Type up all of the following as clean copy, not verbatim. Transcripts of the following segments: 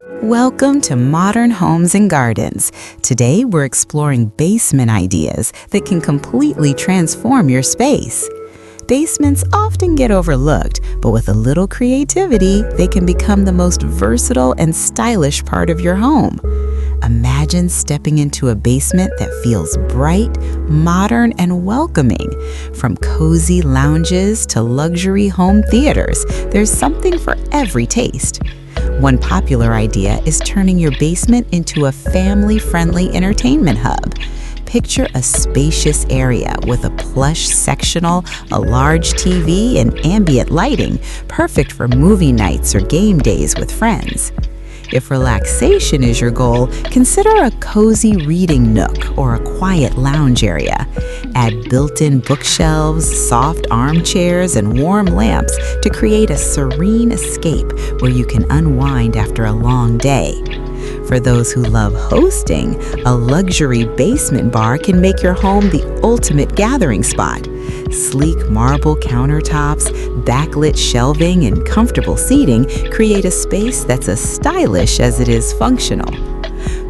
Welcome to Modern Homes and Gardens. Today we're exploring basement ideas that can completely transform your space. Basements often get overlooked, but with a little creativity, they can become the most versatile and stylish part of your home. Imagine stepping into a basement that feels bright, modern, and welcoming. From cozy lounges to luxury home theaters, there's something for every taste. One popular idea is turning your basement into a family-friendly entertainment hub. Picture a spacious area with a plush sectional, a large TV, and ambient lighting, perfect for movie nights or game days with friends. If relaxation is your goal, consider a cozy reading nook or a quiet lounge area. Add built-in bookshelves, soft armchairs, and warm lamps to create a serene escape where you can unwind after a long day. For those who love hosting, a luxury basement bar can make your home the ultimate gathering spot. Sleek marble countertops, backlit shelving, and comfortable seating create a space that's as stylish as it is functional.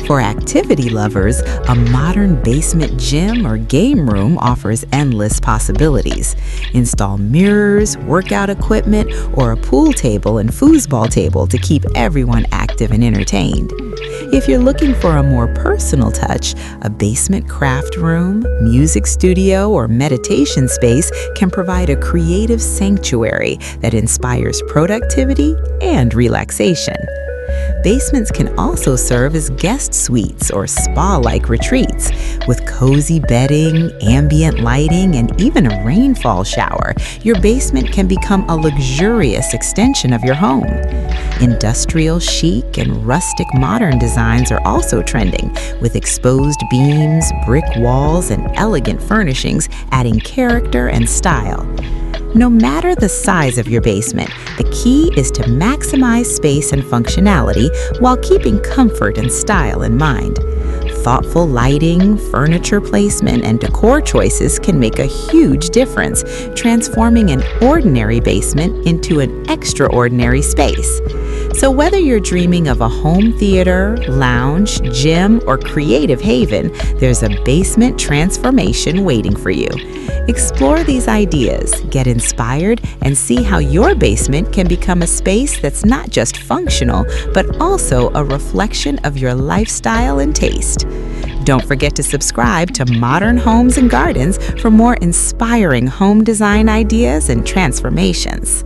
For activity lovers, a modern basement gym or game room offers endless possibilities. Install mirrors, workout equipment, or a pool table and foosball table to keep everyone active and entertained. If you're looking for a more personal touch, a basement craft room, music studio, or meditation space can provide a creative sanctuary that inspires productivity and relaxation. Basements can also serve as guest suites or spa-like retreats. With cozy bedding, ambient lighting, and even a rainfall shower, your basement can become a luxurious extension of your home. Industrial chic and rustic modern designs are also trending, with exposed beams, brick walls, and elegant furnishings adding character and style. No matter the size of your basement, the key is to maximize space and functionality while keeping comfort and style in mind. Thoughtful lighting, furniture placement, and decor choices can make a huge difference, transforming an ordinary basement into an extraordinary space. So whether you're dreaming of a home theater, lounge, gym, or creative haven, there's a basement transformation waiting for you. Explore these ideas, get inspired, and see how your basement can become a space that's not just functional, but also a reflection of your lifestyle and taste. Don't forget to subscribe to Modern Homes and Gardens for more inspiring home design ideas and transformations.